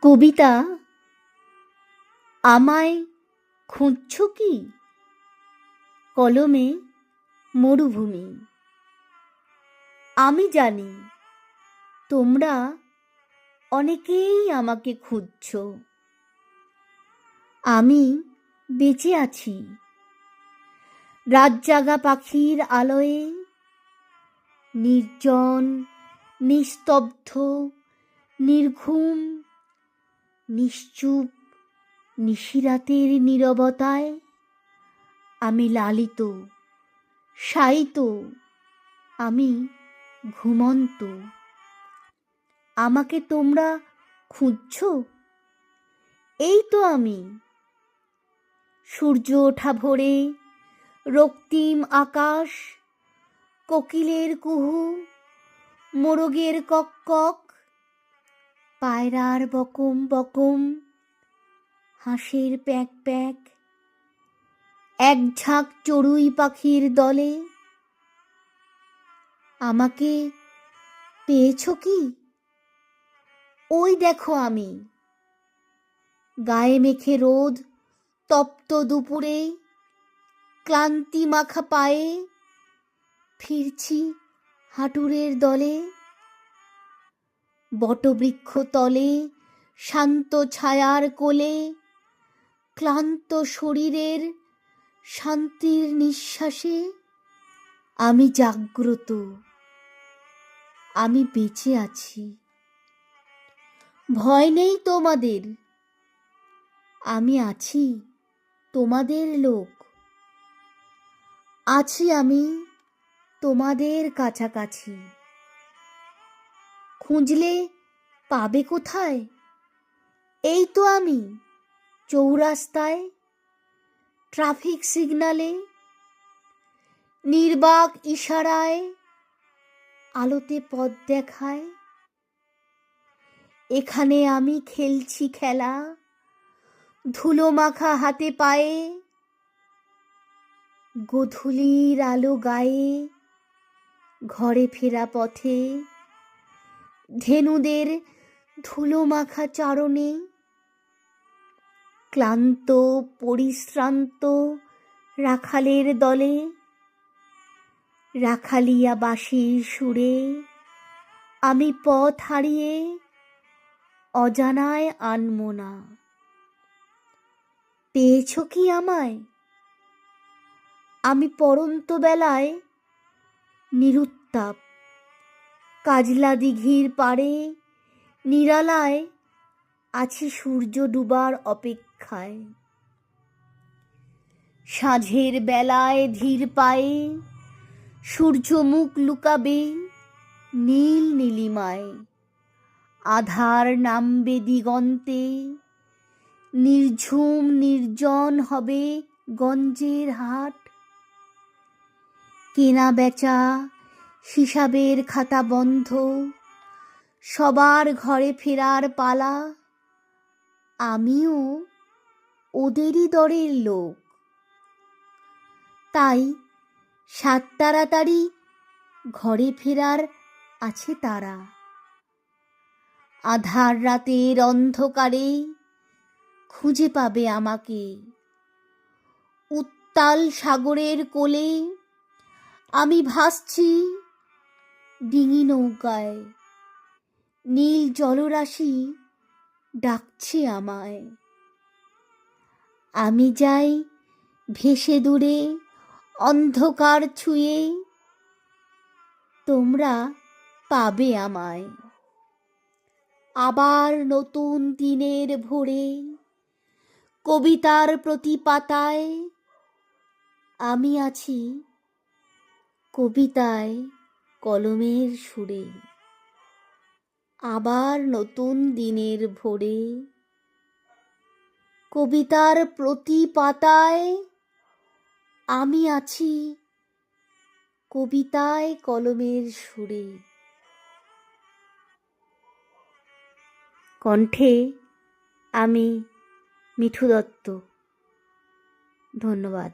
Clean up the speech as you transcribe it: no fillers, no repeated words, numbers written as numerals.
কবিতা আমায় খুঁজছ কি? কলমে মরুভূমি। আমি জানি তোমরা অনেকেই আমাকে খুঁজছ। আমি বেঁচে আছি রাতজাগা পাখির আলোয়, নির্জন, নিস্তব্ধ, নির্ঘুম, নিশ্চুপ নিশিরাতের নীরবতায়। আমি লালিত, শায়িত, আমি ঘুমন্ত। আমাকে তোমরা খুঁজছ? এই তো আমি, সূর্য ওঠা ভোরে, রক্তিম আকাশ, কোকিলের কুহু, মোরগের কক কক, পায়রার বকম বকম, হাঁসের প্যাঁক প্যাঁক, এক ঝাঁক চড়ুই পাখির দলে। আমাকে পেয়েছ কি? ওই দেখো আমি, গায়ে মেখে রোদ তপ্ত দুপুরে, ক্লান্তি মাখা পায়ে ফিরছি হাঁটুরের দলে। বটবৃক্ষ তলে শান্ত ছায়ার কোলে, ক্লান্ত শরীরের শান্তির নিঃশ্বাসে আমি জাগ্রত, আমি বেঁচে আছি। ভয় নেই তোমাদের, আমি আছি তোমাদের লোক। আছি আমি তোমাদের কাছাকাছি। খুঁজলে পাবে কোথায়? এই তো আমি চৌরাস্তায়, ট্রাফিক সিগনালে, নির্বাক ইশারায় আলোতে পথ দেখায়। এখানে আমি খেলছি খেলা, ধুলো মাখা হাতে পায়ে, গোধূলির আলো গায়ে, ঘরে ফেরা পথে, ধেনুদের ধুলো মাখা চারণে। ক্লান্ত পরিশ্রান্ত রাখালের দলে, রাখালিয়া বাঁশির সুরে আমি পথ হারিয়ে অজানায় আনমনা। পেয়েছ কি আমায়? আমি পড়ন্ত বেলায় নিরুত্তাপ, কাজলা দিঘির পাড়ে নিরালায় আছি সূর্য ডুবার অপেক্ষায়। সাঁঝের বেলায় ধীর পায়ে সূর্য মুখ লুকাবে নীল নীলিমায়। আধার নামবে দিগন্তে, নির্ঝুম নির্জন হবে গঞ্জের হাট। কেনা বেচা হিসাবের খাতা বন্ধ, সবার ঘরে ফেরার পালা। আমিও ওদেরই দরের লোক, তাই সাত তাড়াতাড়ি ঘরে ফেরার আছে তারা। আধার রাতের অন্ধকারে খুঁজে পাবে আমাকে। উত্তাল সাগরের কোলে আমি ভাসছি ডিঙি নৌকায়, নীল জলরাশি ডাকছে আমায়। আমি যাই ভেসে দূরে অন্ধকার ছুঁয়ে, তোমরা পাবে আমায়। আবার নতুন দিনের ভোরে কবিতার প্রতি পাতায় আমি আছি কবিতায় কলমের সুরে। আবার নতুন দিনের ভোরে কবিতার প্রতি পাতায় আমি আছি কবিতায় কলমের সুরে। কণ্ঠে আমি মিঠু দত্ত। ধন্যবাদ।